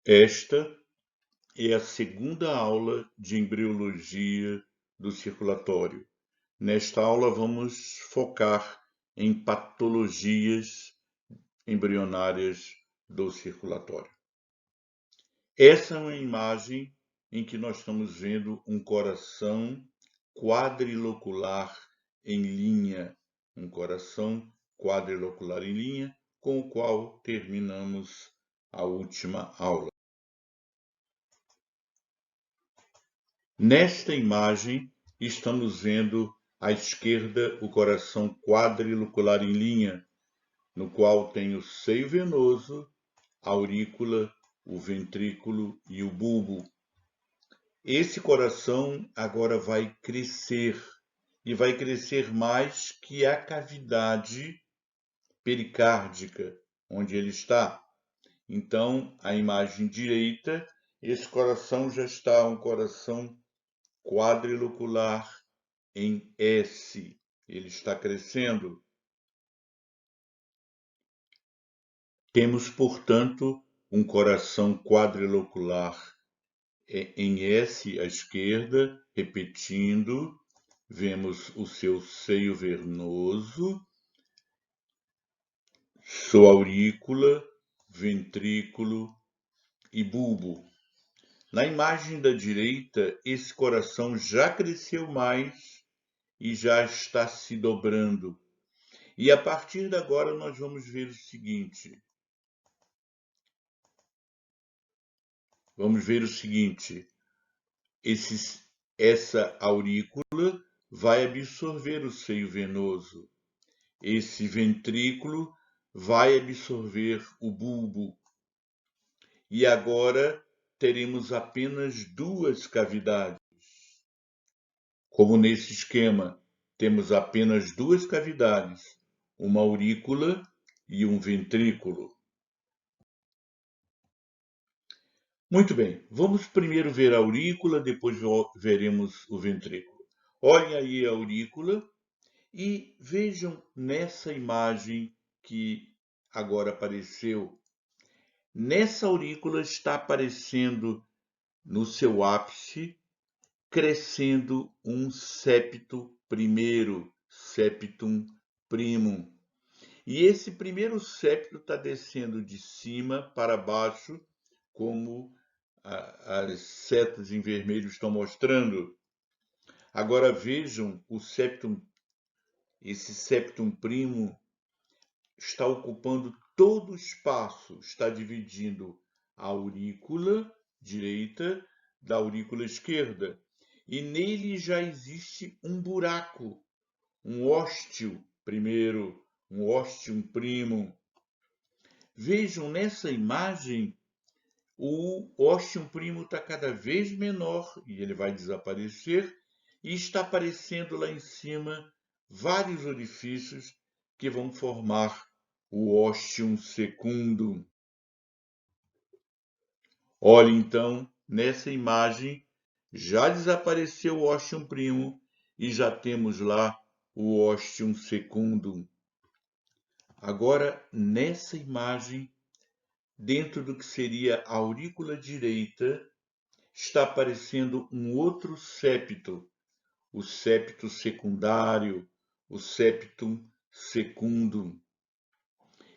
Esta é a segunda aula de embriologia do circulatório. Nesta aula vamos focar em patologias embrionárias do circulatório. Essa é uma imagem em que nós estamos vendo um coração quadrilocular em linha, um coração quadrilocular em linha, com o qual terminamos a última aula. Nesta imagem, estamos vendo à esquerda o coração quadrilocular em linha, no qual tem o seio venoso, a aurícula, o ventrículo e o bulbo. Esse coração agora vai crescer, e vai crescer mais que a cavidade pericárdica, onde ele está. Então, a imagem direita, esse coração já está um coração quadrilocular em S. Ele está crescendo. Temos, portanto, um coração quadrilocular em S à esquerda, repetindo, vemos o seu seio venoso, sua aurícula, ventrículo e bulbo. Na imagem da direita, esse coração já cresceu mais e já está se dobrando. E a partir de agora nós vamos ver o seguinte. Essa aurícula vai absorver o seio venoso. Esse ventrículo vai absorver o bulbo. E agora teremos apenas duas cavidades. Como nesse esquema, temos apenas duas cavidades, uma aurícula e um ventrículo. Muito bem, vamos primeiro ver a aurícula, depois veremos o ventrículo. Olhem aí a aurícula e vejam nessa imagem que agora apareceu. Nessa aurícula está aparecendo no seu ápice, crescendo um septo primeiro, septum primum. E esse primeiro septo está descendo de cima para baixo, como as setas em vermelho estão mostrando. Agora vejam esse septum primum está ocupando todo o espaço, está dividindo a aurícula direita da aurícula esquerda. E nele já existe um buraco, um ósteo primeiro, um ostium primum. Vejam nessa imagem, o ostium primum está cada vez menor e ele vai desaparecer, e está aparecendo lá em cima vários orifícios que vão formar o ostium secundum. Olhe então, nessa imagem, já desapareceu o ostium primum e já temos lá o ostium secundum. Agora, nessa imagem, dentro do que seria a aurícula direita, está aparecendo um outro septo, o septo secundário, o septum secundum.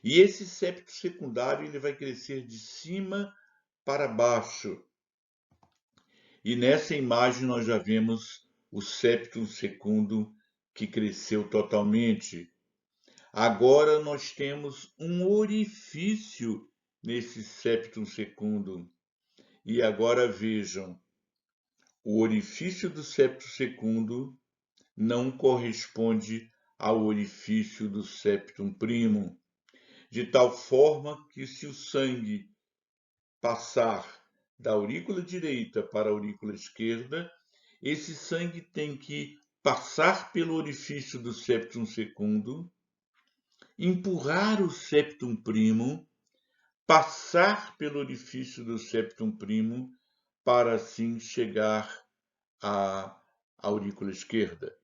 E esse septo secundário ele vai crescer de cima para baixo. E nessa imagem nós já vemos o septum secundum que cresceu totalmente. Agora nós temos um orifício nesse septum secundum. E agora vejam, o orifício do septo secundum não corresponde ao orifício do septum primum, de tal forma que se o sangue passar da aurícula direita para a aurícula esquerda, esse sangue tem que passar pelo orifício do septum secundum, empurrar o septum primum, passar pelo orifício do septum primum, para assim chegar à aurícula esquerda.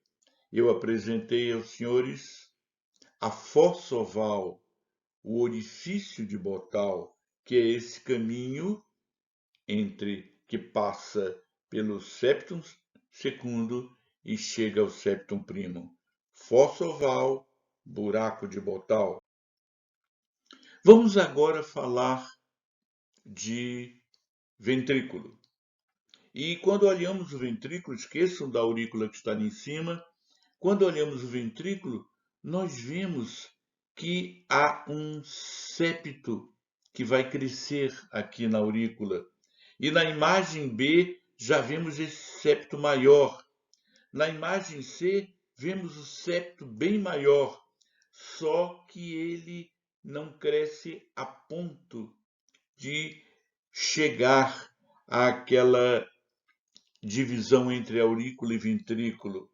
Eu apresentei aos senhores a fossa oval, o orifício de Botal, que é esse caminho que passa pelo septum secundo e chega ao septum primo. Fossa oval, buraco de Botal. Vamos agora falar de ventrículo. E quando olhamos o ventrículo, esqueçam da aurícula que está ali em cima, quando olhamos o ventrículo, nós vemos que há um septo que vai crescer aqui na aurícula. E na imagem B já vemos esse septo maior. Na imagem C vemos o septo bem maior, só que ele não cresce a ponto de chegar àquela divisão entre aurícula e ventrículo.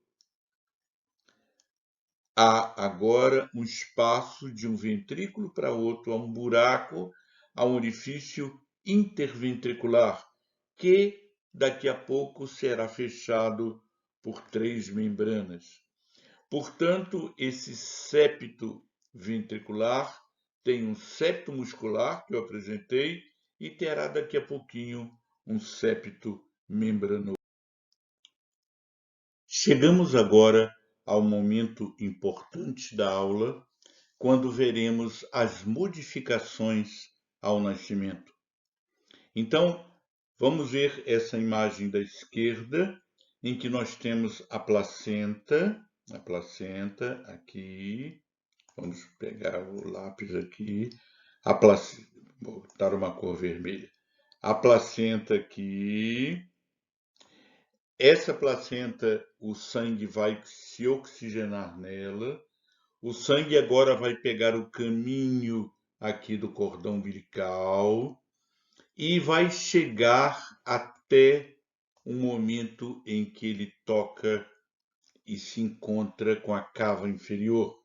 Há agora um espaço de um ventrículo para outro, há um buraco, há um orifício interventricular, que daqui a pouco será fechado por 3 membranas. Portanto, esse septo ventricular tem um septo muscular, que eu apresentei, e terá daqui a pouquinho um septo membranoso. Chegamos agora ao momento importante da aula, quando veremos as modificações ao nascimento. Então, vamos ver essa imagem da esquerda, em que nós temos a placenta aqui. Vamos pegar o lápis aqui. Vou botar uma cor vermelha. A placenta aqui. Essa placenta, o sangue vai se oxigenar nela. O sangue agora vai pegar o caminho aqui do cordão umbilical e vai chegar até um momento em que ele toca e se encontra com a cava inferior.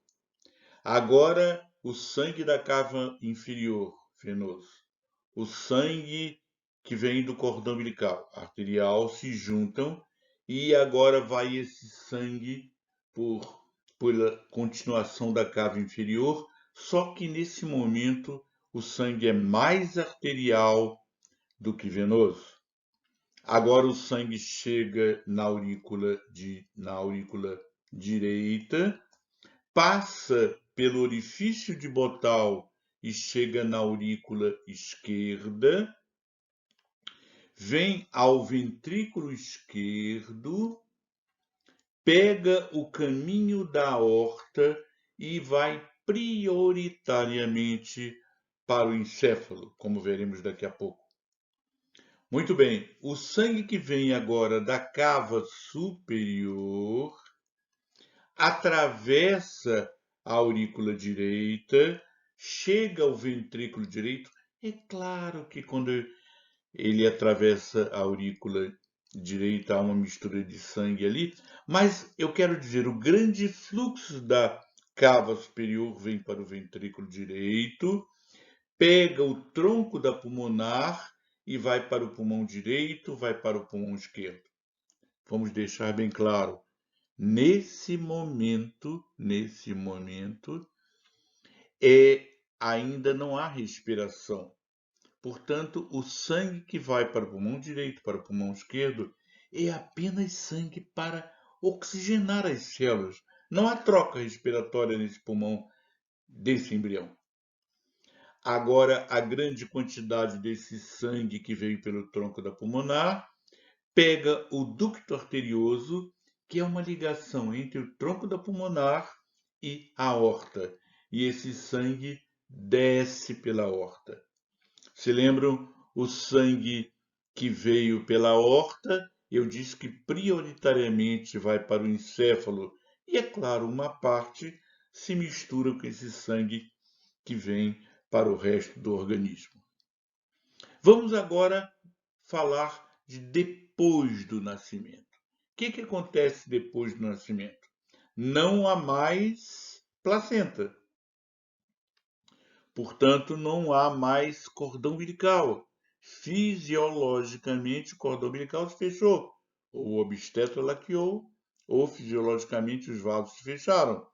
Agora, o sangue da cava inferior, venoso, o sangue que vem do cordão umbilical, arterial, se juntam e agora vai esse sangue pela continuação da cava inferior, só que nesse momento o sangue é mais arterial do que venoso. Agora o sangue chega na aurícula direita, passa pelo orifício de Botal e chega na aurícula esquerda, vem ao ventrículo esquerdo, pega o caminho da aorta e vai prioritariamente para o encéfalo, como veremos daqui a pouco. Muito bem, o sangue que vem agora da cava superior atravessa a aurícula direita, chega ao ventrículo direito. É claro que quando ele atravessa a aurícula direita há uma mistura de sangue ali, mas eu quero dizer, o grande fluxo da cava superior vem para o ventrículo direito, pega o tronco da pulmonar e vai para o pulmão direito, vai para o pulmão esquerdo. Vamos deixar bem claro, nesse momento, ainda não há respiração. Portanto, o sangue que vai para o pulmão direito, para o pulmão esquerdo, é apenas sangue para oxigenar as células. Não há troca respiratória nesse pulmão desse embrião. Agora, a grande quantidade desse sangue que veio pelo tronco da pulmonar pega o ducto arterioso, que é uma ligação entre o tronco da pulmonar e a aorta. E esse sangue desce pela aorta. Se lembram o sangue que veio pela aorta? Eu disse que prioritariamente vai para o encéfalo. E, é claro, uma parte se mistura com esse sangue que vem para o resto do organismo. Vamos agora falar de depois do nascimento. O que acontece depois do nascimento? Não há mais placenta. Portanto, não há mais cordão umbilical. Fisiologicamente, o cordão umbilical se fechou. Ou o obstetra laqueou, ou fisiologicamente os vasos se fecharam.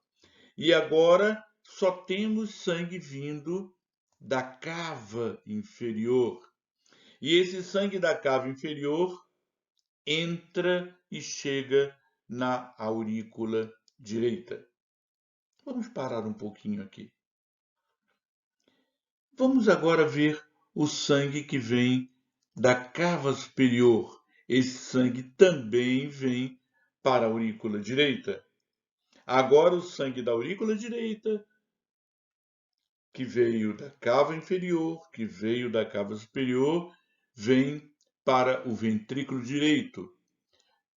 E agora só temos sangue vindo da cava inferior. E esse sangue da cava inferior entra e chega na aurícula direita. Vamos parar um pouquinho aqui. Vamos agora ver o sangue que vem da cava superior. Esse sangue também vem para a aurícula direita. Agora o sangue da aurícula direita, que veio da cava inferior, que veio da cava superior, vem para o ventrículo direito.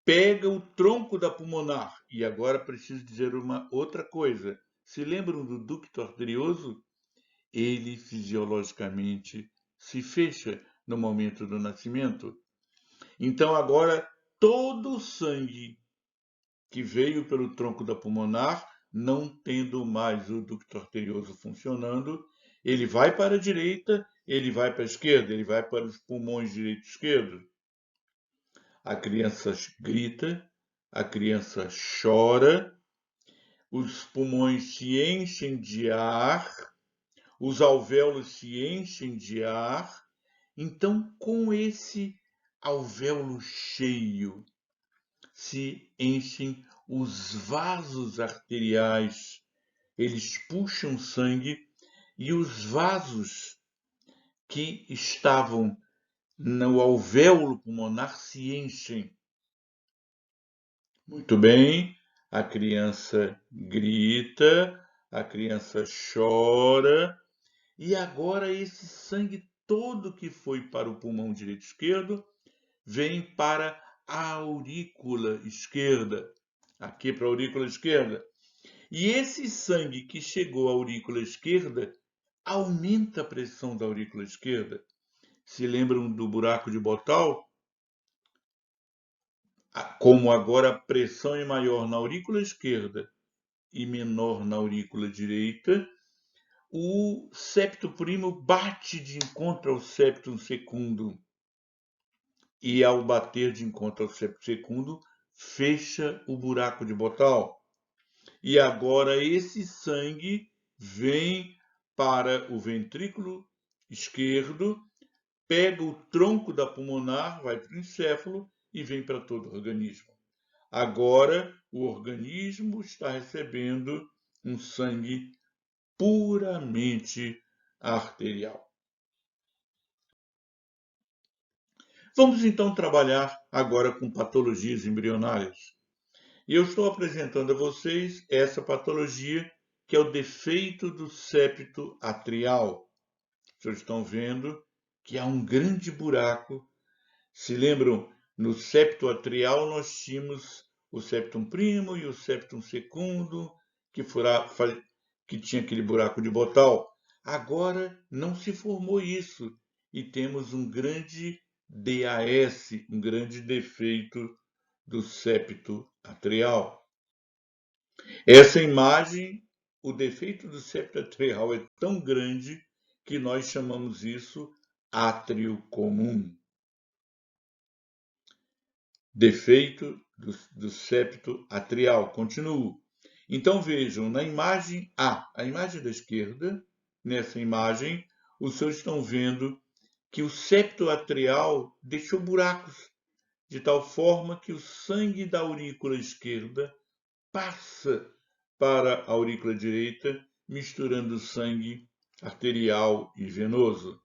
Pega o tronco da pulmonar. E agora preciso dizer uma outra coisa. Se lembram do ducto arterioso? Ele fisiologicamente se fecha no momento do nascimento. Então agora todo o sangue que veio pelo tronco da pulmonar, não tendo mais o ducto arterioso funcionando, ele vai para a direita, ele vai para a esquerda, ele vai para os pulmões direito e esquerdo. A criança grita, a criança chora, os pulmões se enchem de ar, os alvéolos se enchem de ar. Então, com esse alvéolo cheio, se enchem os vasos arteriais, eles puxam sangue e os vasos que estavam no alvéolo pulmonar se enchem. Muito bem, a criança grita, a criança chora, e agora esse sangue todo que foi para o pulmão direito e esquerdo vem para a aurícula esquerda, aqui para a aurícula esquerda. E esse sangue que chegou à aurícula esquerda aumenta a pressão da aurícula esquerda. Se lembram do buraco de Botal? Como agora a pressão é maior na aurícula esquerda e menor na aurícula direita, o septo primo bate de encontro ao septum secundum. E ao bater de encontro ao septo secundo, fecha o buraco de Botal. E agora esse sangue vem para o ventrículo esquerdo, pega o tronco da pulmonar, vai para o encéfalo e vem para todo o organismo. Agora o organismo está recebendo um sangue puramente arterial. Vamos então trabalhar agora com patologias embrionárias. E eu estou apresentando a vocês essa patologia, que é o defeito do septo atrial. Vocês estão vendo que há um grande buraco. Se lembram, no septo atrial nós tínhamos o septum primo e o septum secundum, que tinha aquele buraco de Botal. Agora não se formou isso e temos um grande DAS, um grande defeito do septo atrial. Essa imagem, o defeito do septo atrial é tão grande que nós chamamos isso átrio comum. Defeito do septo atrial. Continuo. Então vejam, na imagem A, a imagem da esquerda, nessa imagem, os senhores estão vendo que o septo atrial deixou buracos, de tal forma que o sangue da aurícula esquerda passa para a aurícula direita, misturando sangue arterial e venoso.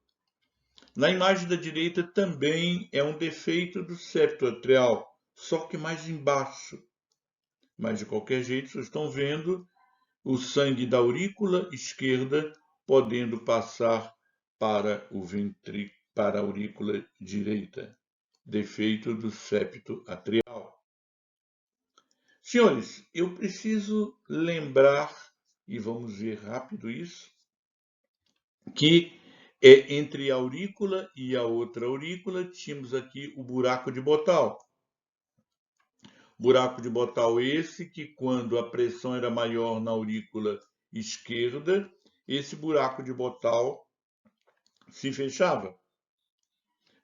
Na imagem da direita também é um defeito do septo atrial, só que mais embaixo. Mas de qualquer jeito, vocês estão vendo o sangue da aurícula esquerda podendo passar para para a aurícula direita. Defeito do septo atrial. Senhores, eu preciso lembrar, e vamos ver rápido isso, que entre a aurícula e a outra aurícula tínhamos aqui o buraco de Botal. Buraco de Botal esse que, quando a pressão era maior na aurícula esquerda, esse buraco de Botal se fechava.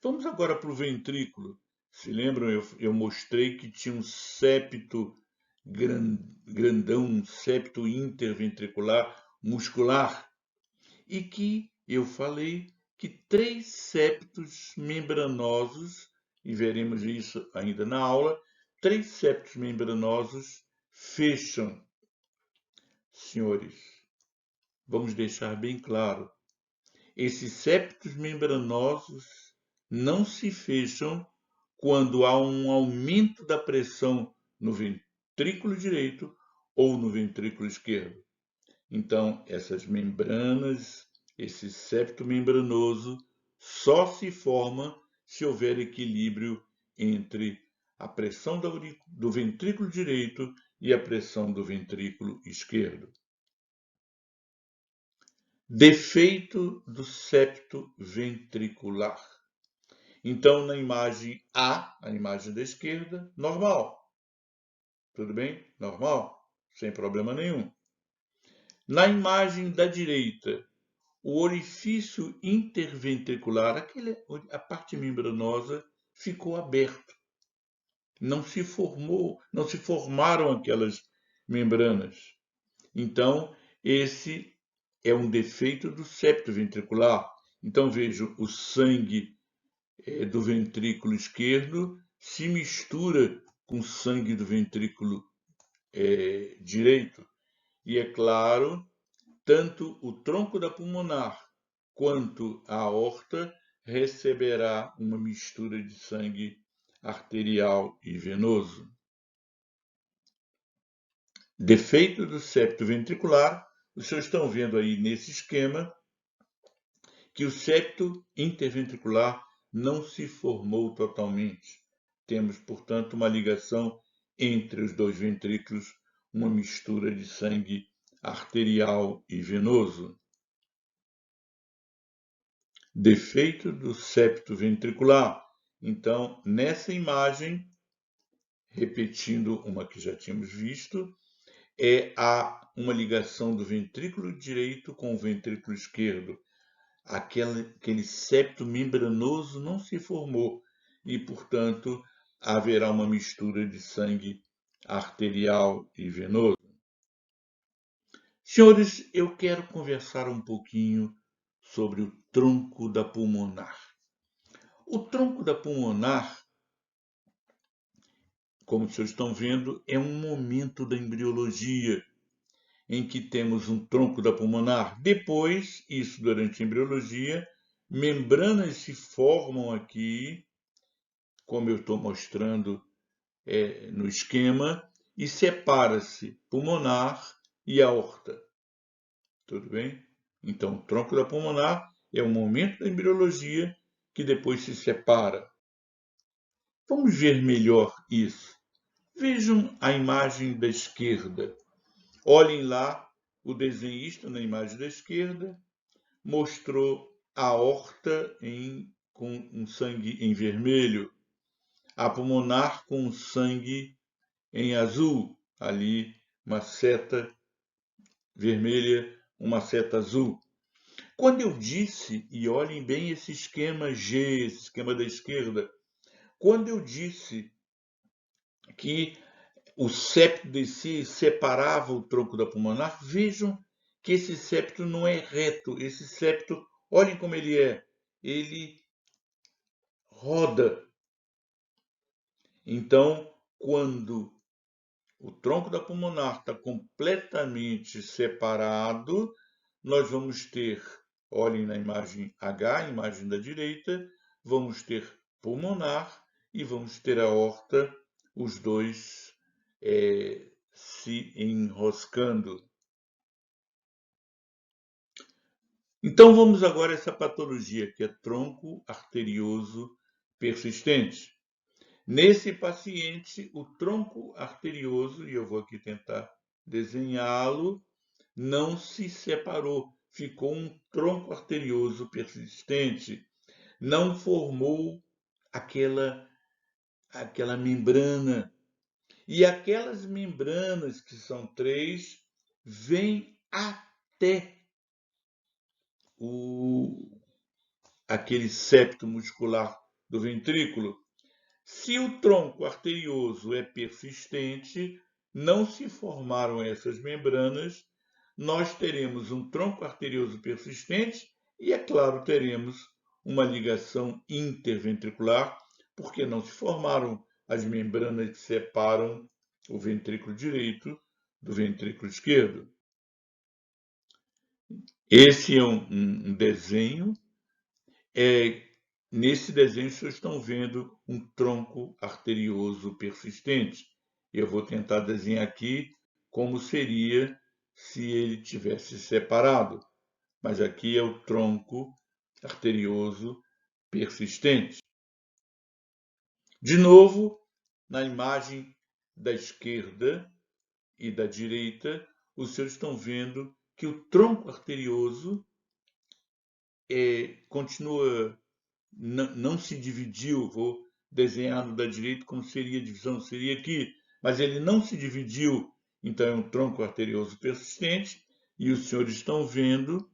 Vamos agora para o ventrículo. Se lembram, eu mostrei que tinha um septo grandão, um septo interventricular muscular, e que eu falei que 3 septos membranosos, e veremos isso ainda na aula, 3 septos membranosos fecham. Senhores, vamos deixar bem claro, esses septos membranosos não se fecham quando há um aumento da pressão no ventrículo direito ou no ventrículo esquerdo. Então, essas membranas, esse septo membranoso, só se forma se houver equilíbrio entre a pressão do ventrículo direito e a pressão do ventrículo esquerdo. Defeito do septo ventricular. Então, na imagem A, a imagem da esquerda, normal. Tudo bem? Normal, sem problema nenhum. Na imagem da direita, o orifício interventricular, a parte membranosa, ficou aberto. Não se formaram aquelas membranas. Então, esse é um defeito do septo ventricular. Então, vejo o sangue do ventrículo esquerdo se mistura com o sangue do ventrículo direito. E é claro, tanto o tronco da pulmonar quanto a aorta receberá uma mistura de sangue arterial e venoso. Defeito do septo ventricular, os senhores estão vendo aí nesse esquema que o septo interventricular não se formou totalmente. Temos, portanto, uma ligação entre os dois ventrículos, uma mistura de sangue arterial e venoso. Defeito do septo ventricular. Então, nessa imagem, repetindo uma que já tínhamos visto, há uma ligação do ventrículo direito com o ventrículo esquerdo. Aquele septo membranoso não se formou e, portanto, haverá uma mistura de sangue arterial e venoso. Senhores, eu quero conversar um pouquinho sobre o tronco da pulmonar. O tronco da pulmonar, como vocês estão vendo, é um momento da embriologia em que temos um tronco da pulmonar. Depois, isso durante a embriologia, membranas se formam aqui, como eu estou mostrando no esquema, e separa-se pulmonar e aorta. Tudo bem? Então, o tronco da pulmonar é um momento da embriologia que depois se separa. Vamos ver melhor isso. Vejam a imagem da esquerda. Olhem lá, o desenhista na imagem da esquerda mostrou a aorta com um sangue em vermelho, a pulmonar com sangue em azul, ali uma seta vermelha, uma seta azul. Quando eu disse, e olhem bem esse esquema G, esse esquema da esquerda, quando eu disse que o septo de si separava o tronco da pulmonar, vejam que esse septo não é reto. Esse septo, olhem como ele é. Ele roda. Então, quando o tronco da pulmonar está completamente separado, nós vamos ter, olhem na imagem H, imagem da direita, vamos ter pulmonar e vamos ter a aorta, os dois se enroscando. Então vamos agora a essa patologia que é tronco arterioso persistente. Nesse paciente, o tronco arterioso, e eu vou aqui tentar desenhá-lo, não se separou, ficou um tronco arterioso persistente, não formou aquela membrana. E aquelas membranas, que são 3, vêm até aquele septo muscular do ventrículo. Se o tronco arterioso é persistente, não se formaram essas membranas, nós teremos um tronco arterioso persistente E, é claro, teremos uma ligação interventricular, porque não se formaram as membranas que separam o ventrículo direito do ventrículo esquerdo. Esse é um desenho. Nesse desenho, vocês estão vendo um tronco arterioso persistente. Eu vou tentar desenhar aqui como seria se ele tivesse separado. Mas aqui é o tronco arterioso persistente. De novo, na imagem da esquerda e da direita, os senhores estão vendo que o tronco arterioso continua, não se dividiu. Vou desenhar no da direita como seria a divisão, seria aqui, mas ele não se dividiu, então é um tronco arterioso persistente, e os senhores estão vendo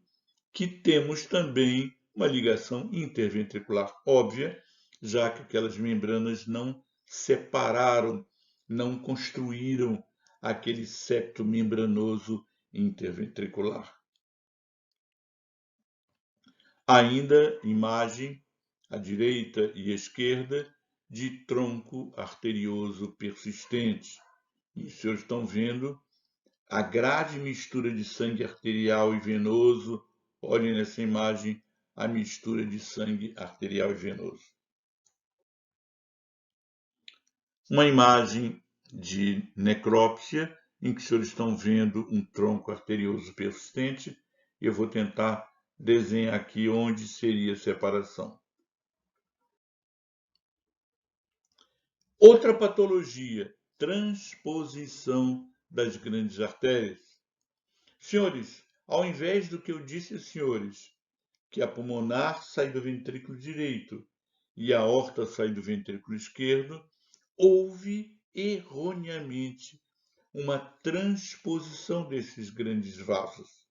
que temos também uma ligação interventricular óbvia, já que aquelas membranas não separaram, não construíram aquele septo membranoso interventricular. Ainda imagem à direita e à esquerda de tronco arterioso persistente. E os senhores estão vendo a grande mistura de sangue arterial e venoso. Olhem nessa imagem a mistura de sangue arterial e venoso. Uma imagem de necrópsia, em que os senhores estão vendo um tronco arterioso persistente. Eu vou tentar desenhar aqui onde seria a separação. Outra patologia, transposição das grandes artérias. Senhores, ao invés do que eu disse aos senhores, que a pulmonar sai do ventrículo direito e a aorta sai do ventrículo esquerdo, houve erroneamente uma transposição desses grandes vasos.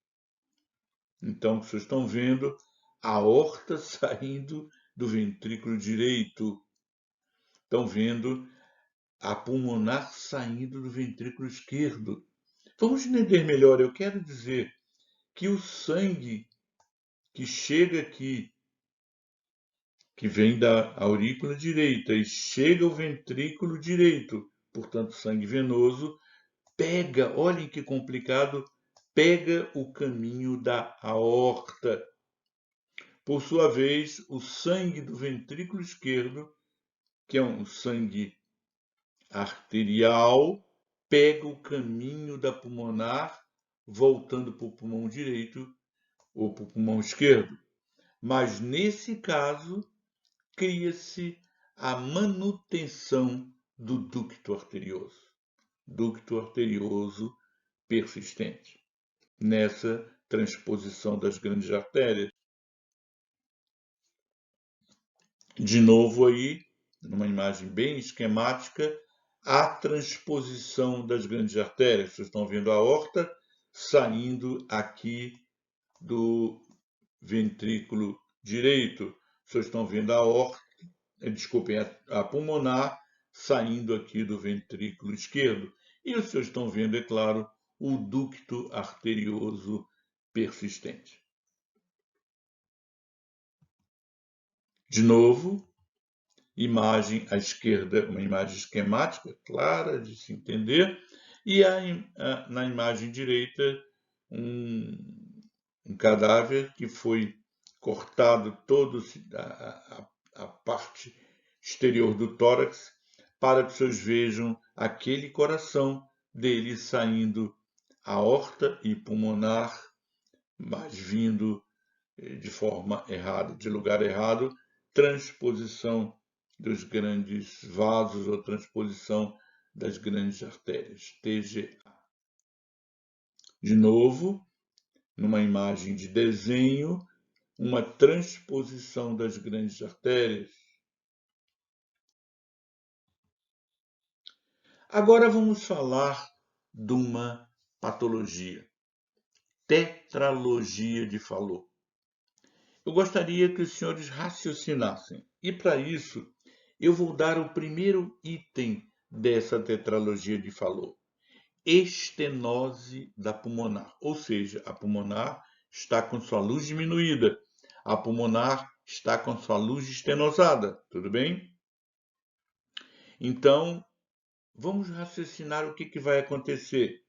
Então, vocês estão vendo a aorta saindo do ventrículo direito. Estão vendo a pulmonar saindo do ventrículo esquerdo. Vamos entender melhor. Eu quero dizer que o sangue que chega aqui, que vem da aurícula direita e chega ao ventrículo direito, portanto, sangue venoso, pega, olhem que complicado, pega o caminho da aorta. Por sua vez, o sangue do ventrículo esquerdo, que é um sangue arterial, pega o caminho da pulmonar, voltando para o pulmão direito ou para o pulmão esquerdo. Mas, nesse caso, cria-se a manutenção do ducto arterioso persistente, nessa transposição das grandes artérias. De novo aí, numa imagem bem esquemática, a transposição das grandes artérias. Vocês estão vendo a aorta saindo aqui do ventrículo direito. Vocês estão vendo a aorta, desculpem, a pulmonar saindo aqui do ventrículo esquerdo. E os senhores estão vendo, é claro, o ducto arterioso persistente. De novo, imagem à esquerda, uma imagem esquemática, clara de se entender, e na imagem direita, um cadáver que foi cortado todo a parte exterior do tórax, para que vocês vejam aquele coração dele saindo aorta e pulmonar, mas vindo de forma errada, de lugar errado, transposição dos grandes vasos ou transposição das grandes artérias, TGA. De novo, numa imagem de desenho, uma transposição das grandes artérias. Agora vamos falar de uma patologia, tetralogia de Fallot. Eu gostaria que os senhores raciocinassem, e para isso eu vou dar o primeiro item dessa tetralogia de Fallot: estenose da pulmonar, ou seja, a pulmonar está com sua luz diminuída. A pulmonar está com sua luz estenosada, tudo bem? Então, vamos raciocinar o que vai acontecer.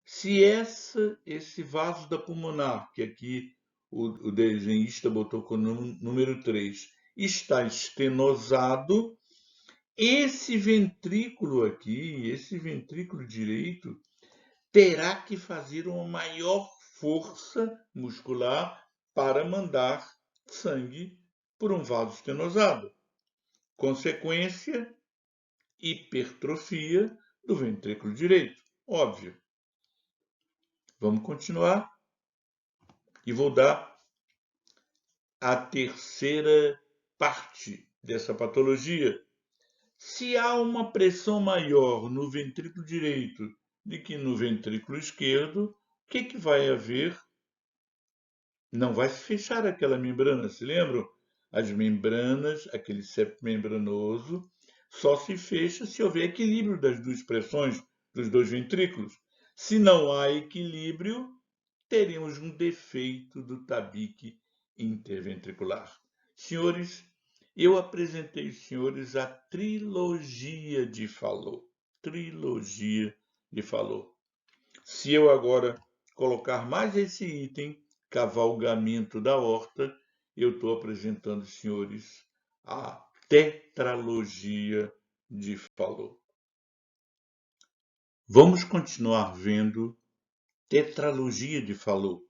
Se esse vaso da pulmonar, que aqui o desenhista botou como número 3, está estenosado, esse ventrículo aqui, esse ventrículo direito, terá que fazer uma maior força muscular para mandar sangue por um vaso estenosado. Consequência, hipertrofia do ventrículo direito, óbvio. Vamos continuar e vou dar a terceira parte dessa patologia. Se há uma pressão maior no ventrículo direito do que no ventrículo esquerdo, o que vai haver? Não vai se fechar aquela membrana, se lembram? As membranas, aquele septo membranoso, só se fecha se houver equilíbrio das duas pressões dos dois ventrículos. Se não há equilíbrio, teremos um defeito do tabique interventricular. Senhores, eu apresentei aos senhores a trilogia de Fallot. Trilogia de Fallot. Se eu agora colocar mais esse item, cavalgamento da aorta, eu estou apresentando aos senhores a tetralogia de Fallot. Vamos continuar vendo tetralogia de Fallot.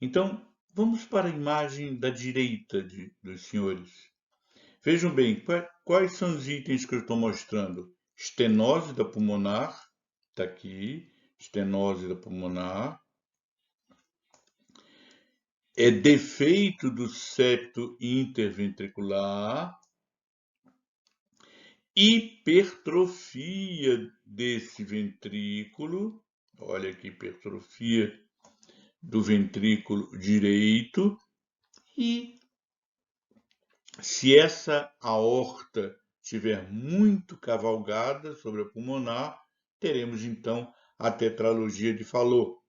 Então, vamos para a imagem da direita dos senhores. Vejam bem, quais são os itens que eu estou mostrando? Estenose da pulmonar, está aqui, estenose da pulmonar. É defeito do septo interventricular, hipertrofia desse ventrículo, olha aqui, hipertrofia do ventrículo direito, e se essa aorta estiver muito cavalgada sobre a pulmonar, teremos então a tetralogia de Fallot.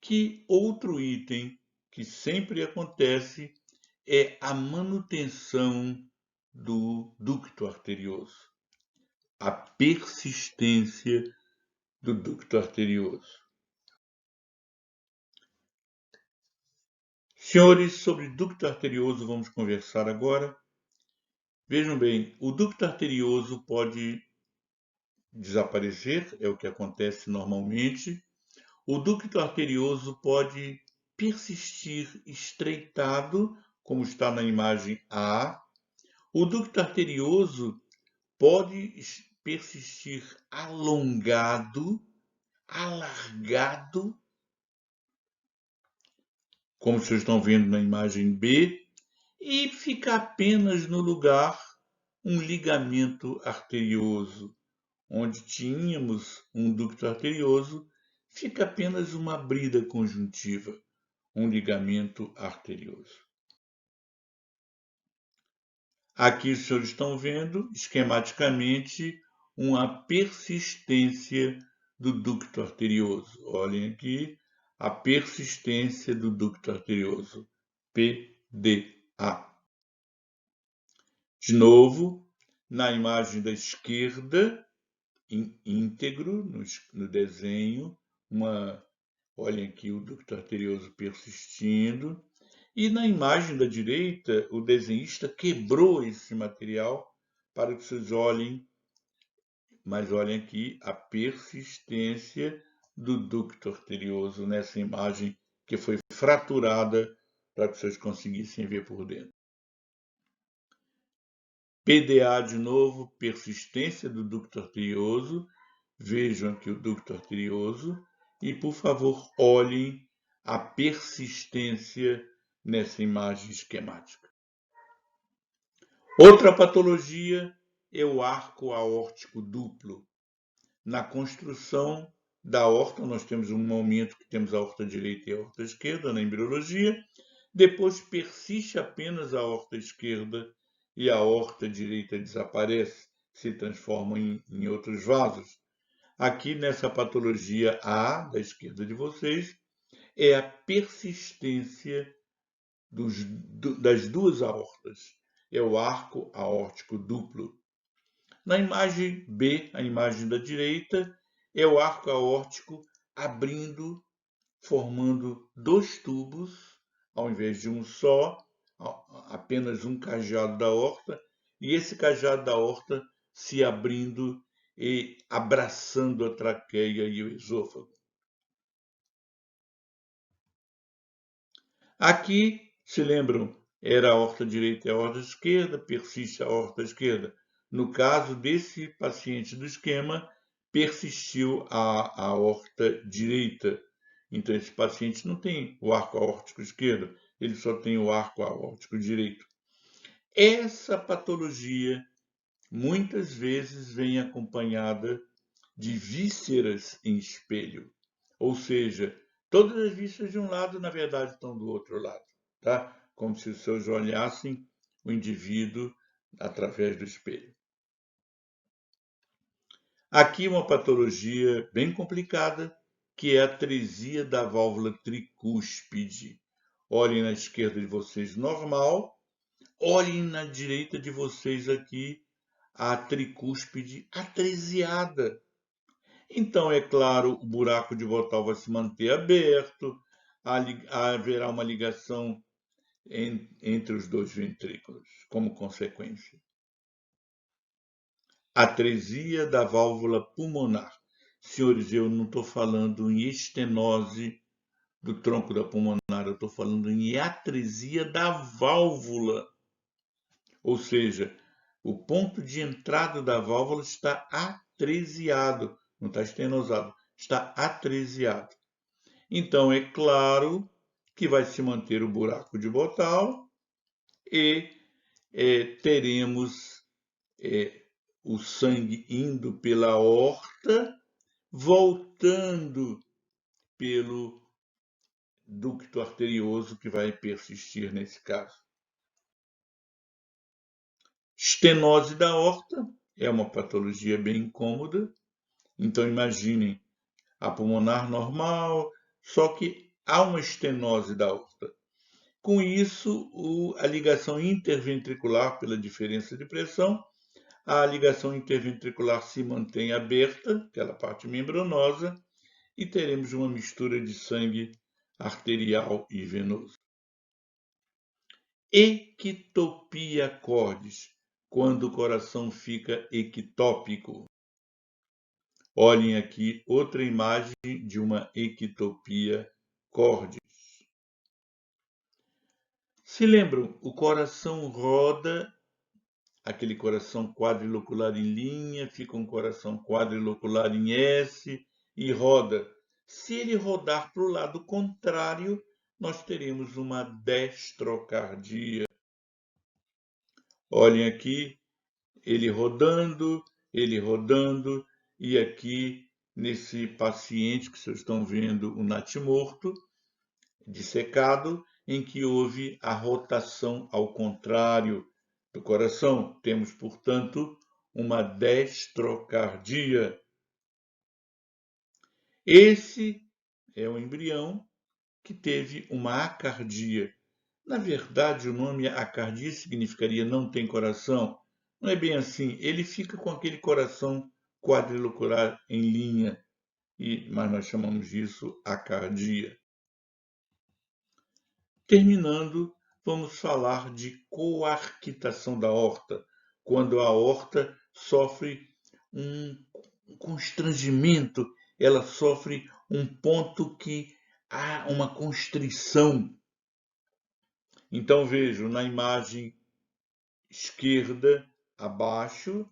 Que outro item que sempre acontece é a manutenção do ducto arterioso, a persistência do ducto arterioso. Senhores, sobre ducto arterioso vamos conversar agora. Vejam bem, o ducto arterioso pode desaparecer, é o que acontece normalmente. O ducto arterioso pode persistir estreitado, como está na imagem A. O ducto arterioso pode persistir alongado, alargado, como vocês estão vendo na imagem B, e fica apenas no lugar um ligamento arterioso. Onde tínhamos um ducto arterioso, fica apenas uma brida conjuntiva, um ligamento arterioso. Aqui os senhores estão vendo, esquematicamente, uma persistência do ducto arterioso. Olhem aqui a persistência do ducto arterioso, PDA. De novo, na imagem da esquerda, íntegro, no desenho, olhem aqui o ducto arterioso persistindo. E na imagem da direita, o desenhista quebrou esse material para que vocês olhem, mas olhem aqui a persistência do ducto arterioso nessa imagem que foi fraturada para que vocês conseguissem ver por dentro. PDA de novo, persistência do ducto arterioso. Vejam aqui o ducto arterioso e, por favor, olhem a persistência nessa imagem esquemática. Outra patologia é o arco aórtico duplo. Na construção da aorta, nós temos um momento que temos a aorta direita e a aorta esquerda na embriologia. Depois persiste apenas a aorta esquerda e a aorta direita desaparece, se transforma em outros vasos. Aqui nessa patologia A, da esquerda de vocês, é a persistência das duas aortas. É o arco aórtico duplo. Na imagem B, a imagem da direita, é o arco aórtico abrindo, formando dois tubos, ao invés de um só, apenas um cajado da aorta, e esse cajado da aorta se abrindo e abraçando a traqueia e o esôfago. Aqui, se lembram, era a aorta direita e a aorta esquerda, persiste a aorta esquerda. No caso desse paciente do esquema, persistiu a aorta direita. Então, esse paciente não tem o arco aórtico esquerdo, ele só tem o arco aórtico direito. Essa patologia muitas vezes vem acompanhada de vísceras em espelho, ou seja, todas as vísceras de um lado, na verdade, estão do outro lado, tá? Como se os seus olhassem o indivíduo através do espelho. Aqui uma patologia bem complicada, que é a atresia da válvula tricúspide. Olhem na esquerda de vocês normal, olhem na direita de vocês aqui a tricúspide atresiada. Então, é claro, o buraco de Botal vai se manter aberto, haverá uma ligação entre os dois ventrículos, como consequência. Atresia da válvula pulmonar. Senhores, eu não estou falando em estenose do tronco da pulmonar, eu estou falando em atresia da válvula. Ou seja, o ponto de entrada da válvula está atresiado, não está estenosado, está atresiado. Então, é claro que vai se manter o buraco de Botal e teremos o sangue indo pela aorta, voltando pelo ducto arterioso, que vai persistir nesse caso. Estenose da aorta é uma patologia bem incômoda. Então, imaginem a pulmonar normal, só que há uma estenose da aorta. Com isso, a ligação interventricular, pela diferença de pressão, a ligação interventricular se mantém aberta, aquela parte membranosa, e teremos uma mistura de sangue arterial e venoso. Ectopia cordis, quando o coração fica ectópico. Olhem aqui outra imagem de uma ectopia cordis. Se lembram, o coração roda, aquele coração quadrilocular em linha, fica um coração quadrilocular em S e roda. Se ele rodar para o lado contrário, nós teremos uma destrocardia. Olhem aqui, ele rodando, e aqui nesse paciente que vocês estão vendo, o natimorto, dissecado, em que houve a rotação ao contrário do coração. Temos, portanto, uma destrocardia. Esse é o embrião que teve uma acardia. Na verdade, o nome acardia significaria não tem coração. Não é bem assim. Ele fica com aquele coração quadrilocular em linha, mas nós chamamos disso acardia. Terminando, vamos falar de coarctação da aorta, quando a aorta sofre um constrangimento, ela sofre um ponto que há uma constrição. Então vejo na imagem esquerda, abaixo,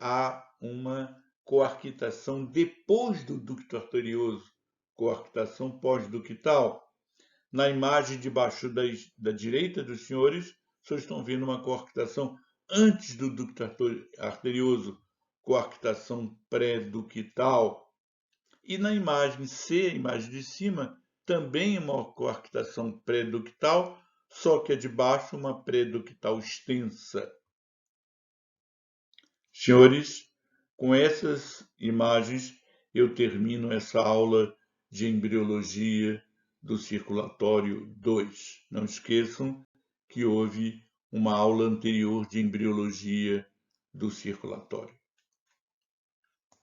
há uma coarctação depois do ducto arterioso, coarctação pós-ductal. Na imagem de baixo da direita dos senhores, vocês estão vendo uma coarctação antes do ducto arterioso, coarctação pré-ductal. E na imagem C, a imagem de cima, também uma coarctação pré-ductal, só que a de baixo uma pré-ductal extensa. Senhores, com essas imagens eu termino essa aula de embriologia do circulatório 2. Não esqueçam que houve uma aula anterior de embriologia do circulatório.